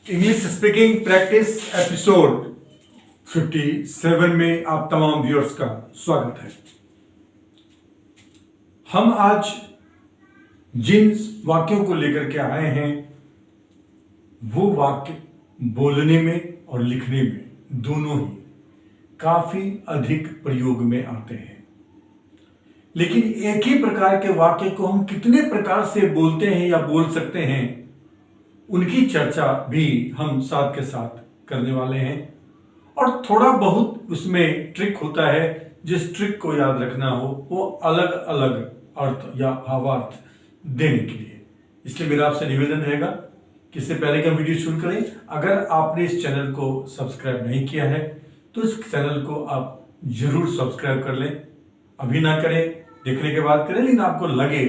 English speaking practice episode 57 में आप तमाम व्यूअर्स का स्वागत है। हम आज जिन वाक्यों को लेकर के आए हैं वो वाक्य बोलने में और लिखने में दोनों ही काफी अधिक प्रयोग में आते हैं, लेकिन एक ही प्रकार के वाक्य को हम कितने प्रकार से बोलते हैं या बोल सकते हैं उनकी चर्चा भी हम साथ के साथ करने वाले हैं। और थोड़ा बहुत उसमें ट्रिक होता है, जिस ट्रिक को याद रखना हो वो अलग अलग अर्थ या भावार्थ देने के लिए। इसलिए मेरा आपसे निवेदन रहेगा कि इससे पहले कि हम वीडियो शुरू करें, अगर आपने इस चैनल को सब्सक्राइब नहीं किया है तो इस चैनल को आप जरूर सब्सक्राइब कर लें। अभी ना करें, देखने के बाद करें, लेकिन आपको लगे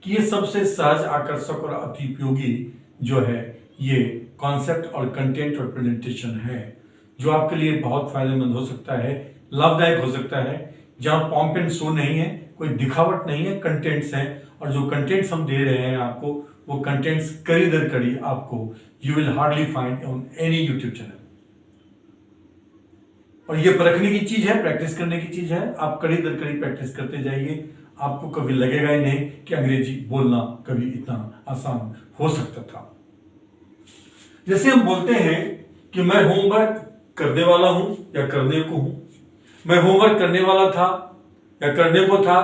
कि ये सबसे सहज, आकर्षक और अति उपयोगी जो है ये कॉन्सेप्ट और कंटेंट और प्रेजेंटेशन है, जो आपके लिए बहुत फायदेमंद हो सकता है, लाभदायक हो सकता है, जहां पॉम्प एंड शो नहीं है, कोई दिखावट नहीं है, कंटेंट्स हैं। और जो कंटेंट्स हम दे रहे हैं आपको, वो कंटेंट्स कड़ी दर कड़ी आपको you will hardly find on any YouTube channel. और ये परखने की चीज है, प्रैक्टिस करने की चीज है। आप कड़ी दर कड़ी प्रैक्टिस करते जाइए, आपको कभी लगेगा ही नहीं कि अंग्रेजी बोलना कभी इतना आसान हो सकता था। जैसे हम बोलते हैं कि मैं होमवर्क करने वाला हूं या करने को हूं, मैं होमवर्क करने वाला था या करने को था,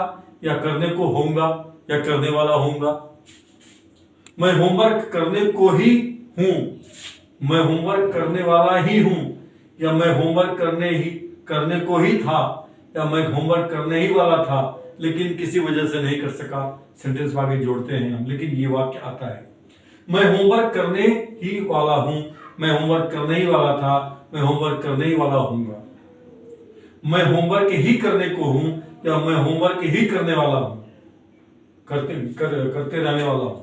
या करने को होऊंगा या करने वाला होऊंगा। मैं होमवर्क करने को ही हूं, मैं होमवर्क करने वाला ही हूं, या मैं होमवर्क करने को ही था, या मैं होमवर्क करने ही वाला था लेकिन किसी वजह से नहीं कर सका। सेंटेंस आगे जोड़ते हैं हम, लेकिन ये वाक्य आता है मैं होमवर्क करने ही वाला हूं, मैं होमवर्क करने ही वाला था, मैं होमवर्क करने ही वाला हूंगा। मैं होमवर्क ही करने को हूं, या मैं होमवर्क ही करने वाला हूं, करते रहने वाला हूं।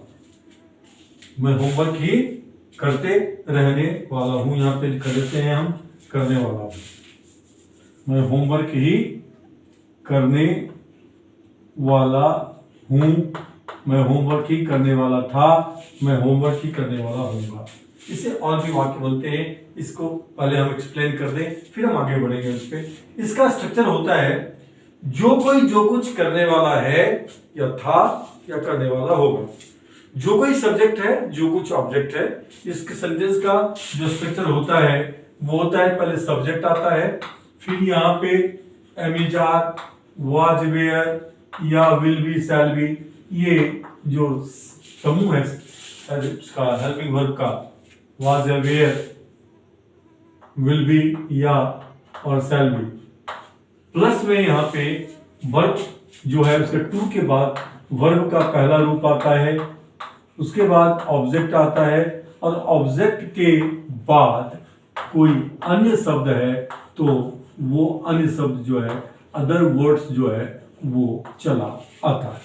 मैं होमवर्क ही करते रहने वाला हूं, यहां पे लिख देते हैं हम करने वाला हूं। मैं होमवर्क ही करने वाला हूं, मैं होमवर्क ही करने वाला था, मैं होमवर्क ही करने वाला होऊंगा। इससे और भी वाक्य बनते हैं, इसको पहले हम एक्सप्लेन कर दें, फिर हम आगे बढ़ेंगे उस पे। इसका स्ट्रक्चर होता है जो कोई जो कुछ करने वाला है या था या करने वाला होगा। जो कोई सब्जेक्ट है, जो कुछ ऑब्जेक्ट है। इसके सेंटेंस का जो स्ट्रक्चर होता है वो होता है, पहले सब्जेक्ट आता है, फिर यहाँ पे एमिजार, वाज, वेयर या विल बी, शैल बी, ये जो समूह है इसका हेल्पिंग वर्ब का, वाज या वेयर, विल बी या और शैल बी, प्लस में यहाँ पे वर्ब जो है उसके टू के बाद वर्ब का पहला रूप आता है, उसके बाद ऑब्जेक्ट आता है, और ऑब्जेक्ट के बाद कोई अन्य शब्द है तो वो अन्य शब्द जो है, अदर वर्ड्स जो है वो चला आता है।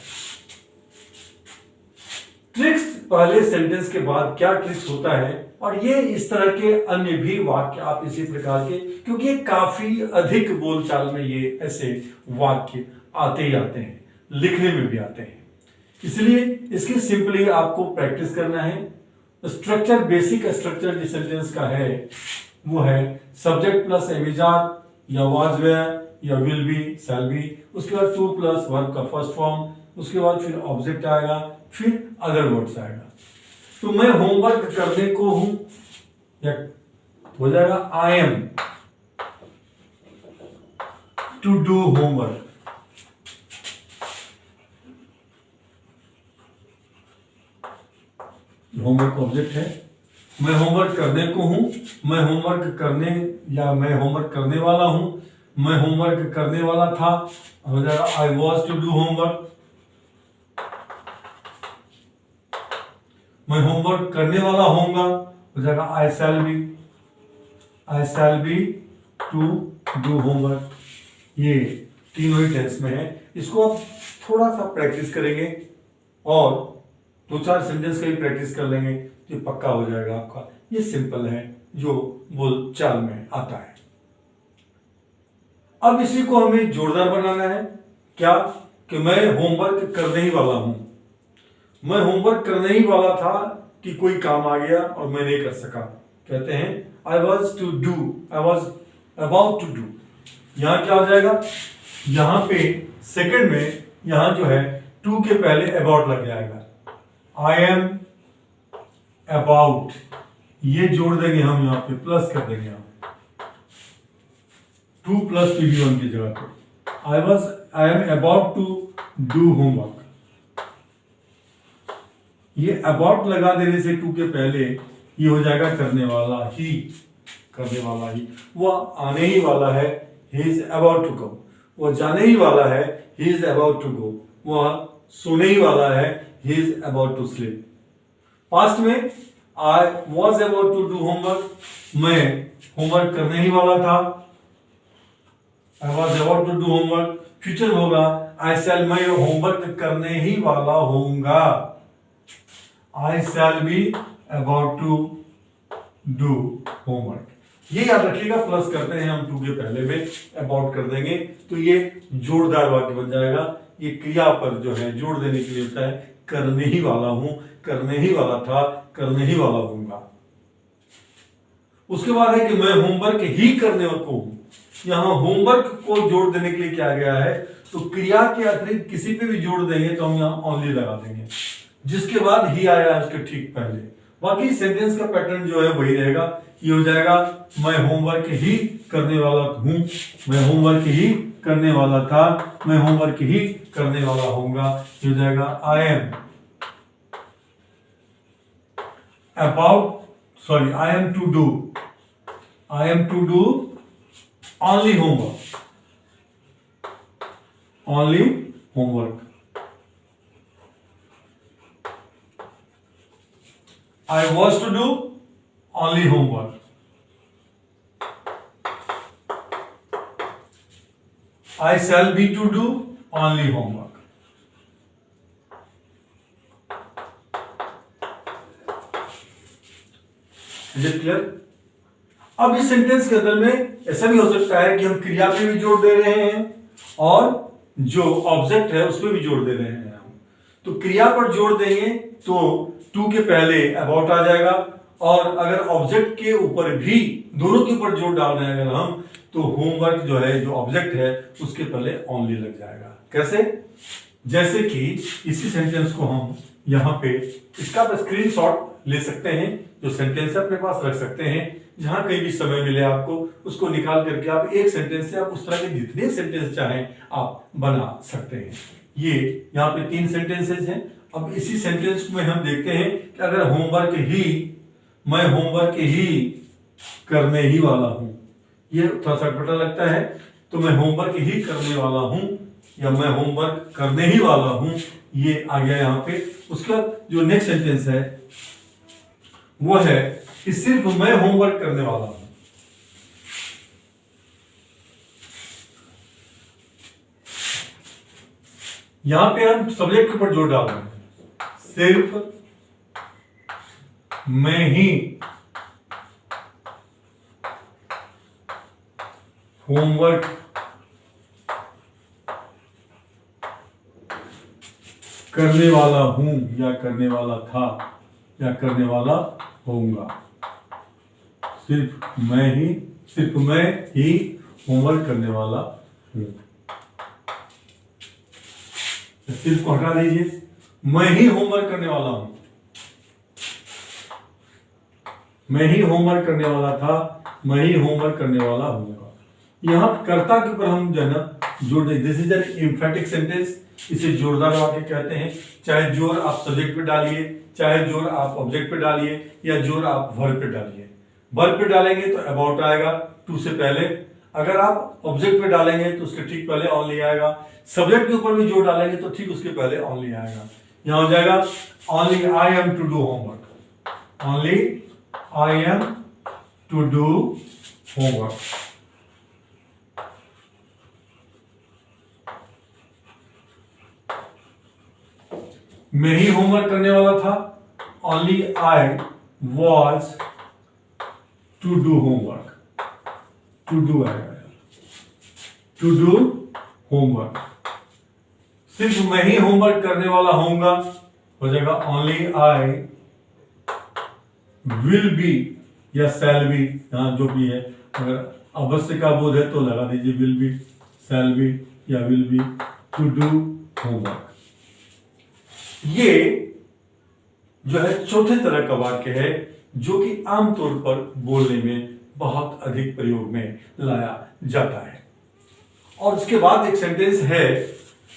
ट्रिक्स पहले सेंटेंस के बाद क्या ट्रिक्स होता है, और ये इस तरह के अन्य भी वाक्य आप इसी प्रकार के, क्योंकि ये काफी अधिक बोलचाल में ये ऐसे वाक्य आते ही आते हैं, लिखने में भी आते हैं, इसलिए इसकी सिंपली आपको प्रैक्टिस करना है। स्ट्रक्चर, बेसिक स्ट्रक्चर जिस सेंटेंस का है वो है सब्जेक्ट प्लस एमिजार या वाज, वेयर या विल बी, शैल बी, उसके बाद टू प्लस वर्ब का फर्स्ट फॉर्म, उसके बाद फिर ऑब्जेक्ट आएगा, फिर अदर वर्ड्स आएगा। तो मैं होमवर्क करने को हूं, या हो जाएगा I am to do homework. Homework object है, मैं होमवर्क करने को हूं, मैं होमवर्क करने या मैं होमवर्क करने वाला हूं, मैं होमवर्क करने वाला था, हो जाएगा I was to do homework. मैं होमवर्क करने वाला होऊंगा, हो जाएगा I shall be to do homework. ये तीनों ही टेंस में है। इसको आप थोड़ा सा प्रैक्टिस करेंगे और दो चार सेंटेंस का भी प्रैक्टिस कर लेंगे तो पक्का हो जाएगा आपका। ये सिंपल है जो बोल चाल में आता है। अब इसी को हमें जोरदार बनाना है। क्या कि मैं होमवर्क करने ही वाला हूं, मैं होमवर्क करने ही वाला था कि कोई काम आ गया और मैं नहीं कर सका। कहते हैं I was to do, I was about to do. यहां क्या हो जाएगा, यहां पे सेकंड में यहां जो है टू के पहले अबाउट लग जाएगा। आई एम अबाउट, ये जोड़ देंगे हम, यहां पे प्लस कर देंगे हम, 2 प्लस PB1 की जगह पे। I am about to do homework. ये अबाउट लगा देने से टू के पहले ये हो जाएगा करने वाला ही, करने वाला ही। वह आने ही वाला है, he is about to go. वह जाने ही वाला है, he is about to go. वह सोने ही वाला है, he is about to sleep. Past में I was about to do homework, मैं होमवर्क करने ही वाला था। I was about to do homework. Future होगा आई शैल, मैं होमवर्क करने ही वाला होऊंगा। I shall be about to do homework. ये याद रखिएगा, प्लस करते हैं हम टू के पहले में, अबाउट कर देंगे तो ये जोरदार वाक्य बन जाएगा। ये क्रिया पर जो है जोड़ देने के लिए होता है, करने ही वाला हूं, करने ही वाला था, करने ही वाला होऊंगा। उसके बाद है कि मैं होमवर्क ही करने को हूं। यहां होमवर्क को जोड़ देने के लिए क्या गया है, तो क्रिया के अतिरिक्त किसी पे भी जोड़ देंगे तो हम यहां ओनली लगा देंगे, जिसके बाद ही आया है उसके ठीक पहले। बाकी सेंटेंस का पैटर्न जो है वही रहेगा। ये हो जाएगा मैं होमवर्क ही करने वाला हूं, मैं होमवर्क ही करने वाला था, मैं होमवर्क ही करने वाला होऊंगा। ये हो जाएगा I am about, sorry I am to do, I am to do only homework, only homework. I was to do only homework. I shall be to do only homework. Is it clear? अब इस sentence के अंदर में ऐसा भी हो सकता है कि हम क्रिया पे भी जोड़ दे रहे हैं और जो ऑब्जेक्ट है उसमें भी जोड़ दे रहे हैं हम। तो क्रिया पर जोड़ देंगे तो टू के पहले अबाउट आ जाएगा, और अगर ऑब्जेक्ट के ऊपर भी, दोनों के ऊपर जोड़ डाल रहे हैं अगर हम, तो होमवर्क जो है, जो ऑब्जेक्ट है, उसके पहले ओनली लग जाएगा। कैसे? जैसे कि इसी सेंटेंस को हम यहाँ पे, इसका आप स्क्रीनशॉट ले सकते हैं, जो सेंटेंस है अपने पास रख सकते हैं, जहां कहीं भी समय मिले आपको, उसको निकाल करके आप एक सेंटेंस से आप उस तरह के जितने सेंटेंस चाहें आप बना सकते हैं। ये यहाँ पे 3 सेंटेंसेस हैं। अब इसी सेंटेंस में हम देखते हैं कि अगर होमवर्क ही, मैं होमवर्क ही करने ही वाला हूं, ये थोड़ा सा अटपटा लगता है, तो मैं होमवर्क ही करने वाला हूं या मैं होमवर्क करने ही वाला हूं, ये आ गया यहां पे। उसके बाद जो नेक्स्ट सेंटेंस है वो है कि सिर्फ मैं होमवर्क करने वाला हूं। यहां पे हम सब्जेक्ट के ऊपर जोर डाल रहे हैं, सिर्फ मैं ही होमवर्क करने वाला हूं या करने वाला था या करने वाला होऊंगा। सिर्फ मैं ही होमवर्क करने वाला हूं। सिर्फ को हटा दीजिए, मैं ही होमवर्क करने वाला हूं, मैं ही होमवर्क करने वाला था, मैं ही होमवर्क करने वाला हूंगा। यहां कर्ता के ऊपर हम जो है ना जोड़ दें। This is an emphatic sentence, इसे जोरदार वाक्य कहते हैं। चाहे जोर आप सब्जेक्ट पे डालिए, चाहे जोर आप ऑब्जेक्ट पे डालिए, या जोर आप वर्ब पे डालिए। वर्ब पे डालेंगे तो अबाउट आएगा टू से पहले, अगर आप ऑब्जेक्ट पे डालेंगे तो उसके ठीक पहले ओनली आएगा। सब्जेक्ट के ऊपर भी जोर डालेंगे तो ठीक उसके पहले ओनली आएगा। यहां हो जाएगा only I am to do homework, only I am to do homework. मैं ही होमवर्क करने वाला था, only I was to do homework, to do आएगा, टू डू होमवर्क। सिर्फ मैं ही होमवर्क करने वाला होऊंगा, हो जाएगा ओनली आई विल बी या शैल बी, यहाँ जो भी है, अगर अवश्य का बोध है तो लगा दीजिए विल बी, शैल बी या will be to do homework. ये जो है चौथे तरह का वाक्य है जो कि आमतौर पर बोलने में बहुत अधिक प्रयोग में लाया जाता है। और उसके बाद एक सेंटेंस है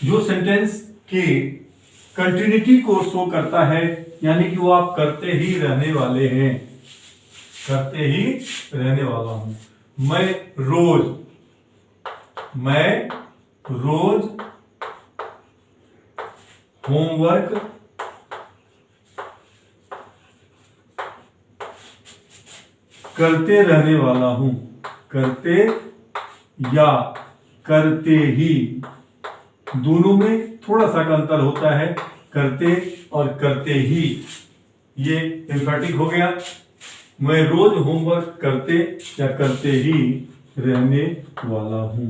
जो सेंटेंस की कंटिन्यूटी को शो करता है, यानी कि वो आप करते ही रहने वाले हैं, करते ही रहने वाला हूं। मैं रोज होमवर्क करते रहने वाला हूं। करते या करते ही, दोनों में थोड़ा सा का अंतर होता है, करते और करते ही। ये एम्फैटिक हो गया। मैं रोज होमवर्क करते या करते ही रहने वाला हूं।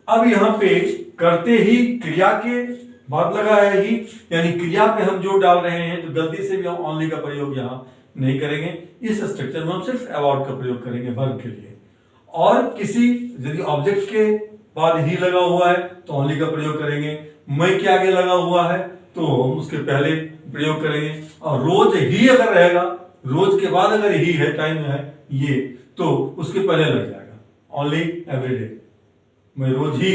अब यहां पे करते ही क्रिया के बाद लगा है ही, यानी क्रिया पे हम जो डाल रहे हैं, तो गलती से भी हम ओनली का प्रयोग यहां नहीं करेंगे। इस स्ट्रक्चर में हम सिर्फ अबाउट का प्रयोग करेंगे वर्ब के लिए। और किसी यदि ऑब्जेक्ट के बाद ही लगा हुआ है तो ओनली का प्रयोग करेंगे। मैं के आगे लगा हुआ है तो हम उसके पहले प्रयोग करेंगे। और रोज ही अगर रहेगा, रोज के बाद अगर ही है, टाइम है ये, तो उसके पहले लग जाएगा ओनली एवरीडे। मैं रोज ही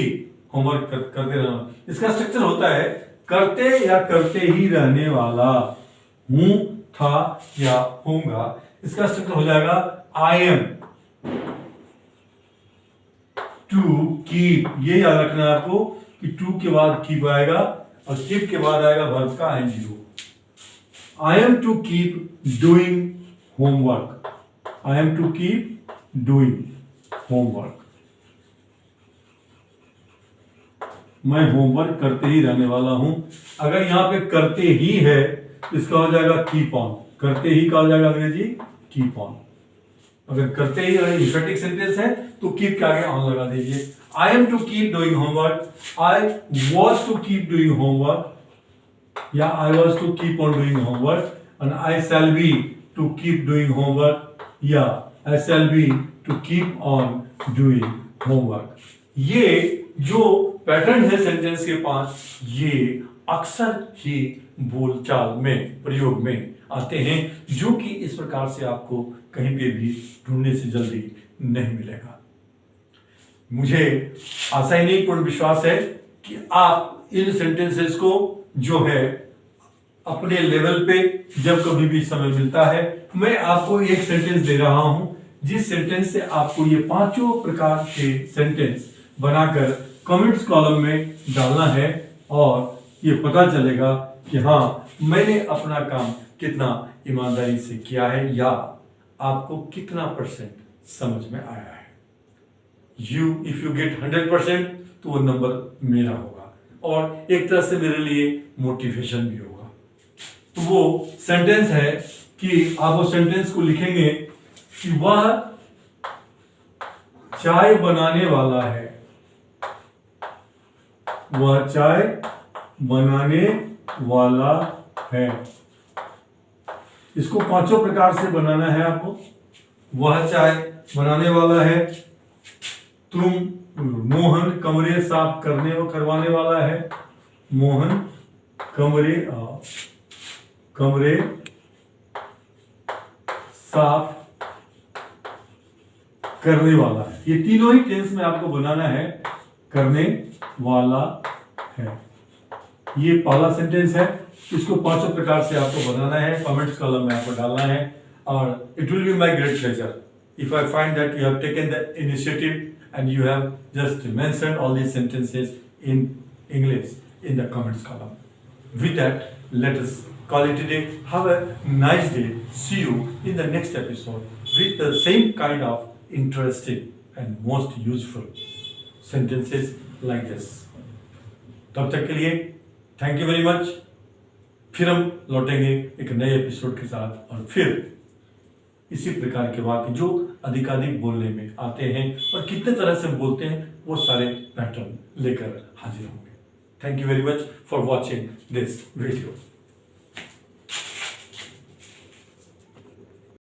होमवर्क करते रहना। इसका स्ट्रक्चर होता है करते या करते ही रहने वाला, हूं, था या होऊंगा। इसका स्ट्रक्चर हो जाएगा आई एम टू कीप। ये याद रखना है आपको कि टू के बाद कीप आएगा और कीप के बाद आएगा वर्ब का ING. I am to keep doing homework. I am to keep doing homework. मैं होमवर्क करते ही रहने वाला हूं। अगर यहां पे करते ही है, इसका हो जाएगा कीप ऑन। करते ही का हो जाएगा अंग्रेजी कीप ऑन। अगर करते ही इम्पेरेटिव सेंटेंस है तो कीप के आगे ऑन लगा दीजिए। I am to keep doing homework, I was to keep doing homework, या I was to keep on doing homework, and I shall be to keep doing homework, या I shall be to keep on doing homework. ये जो pattern है sentence के 5, ये अक्सर ही बोलचाल में प्रयोग में आते हैं, जो कि इस प्रकार से आपको कहीं पे भी ढूंढने से जल्दी नहीं मिलेगा। मुझे आशा ही नहीं, पूर्ण विश्वास है कि आप इन सेंटेंसेस को जो है अपने लेवल पे जब कभी भी समय मिलता है, मैं आपको एक सेंटेंस दे रहा हूं, जिस सेंटेंस से आपको ये 5 प्रकार के सेंटेंस बनाकर कमेंट्स कॉलम में डालना है और ये पता चलेगा कि हाँ, मैंने अपना काम कितना ईमानदारी से किया है या आपको कितना % समझ में आया है। इफ यू गेट 100% तो वो नंबर मेरा होगा और एक तरह से मेरे लिए मोटिवेशन भी होगा। तो वो सेंटेंस है कि आप वो सेंटेंस को लिखेंगे कि वह चाय बनाने वाला है। वह चाय बनाने वाला है। इसको 5 प्रकार से बनाना है आपको। वह चाय बनाने वाला है। तुम मोहन कमरे साफ करवाने वाला है। मोहन कमरे साफ करने वाला है। ये तीनों ही टेंस में आपको बनाना है, करने वाला है। ये पहला सेंटेंस है। इसको 5 प्रकार से आपको बनाना है, कमेंट्स कॉलम में आपको डालना है। और it will be my great pleasure if I find that you have taken the initiative and you have just mentioned all these sentences in English in the comments column. With that, let us call it a day. Have a nice day. See you in the next episode with the same kind of interesting and most useful sentences like this. तब तक के लिए thank you very much. फिर हम लौटेंगे एक नए episode के साथ और फिर इसी प्रकार के वाक्य जो अधिकाधिक बोलने में आते हैं और कितने तरह से बोलते हैं वो सारे पैटर्न लेकर हाजिर होंगे। Thank you very much for watching this video.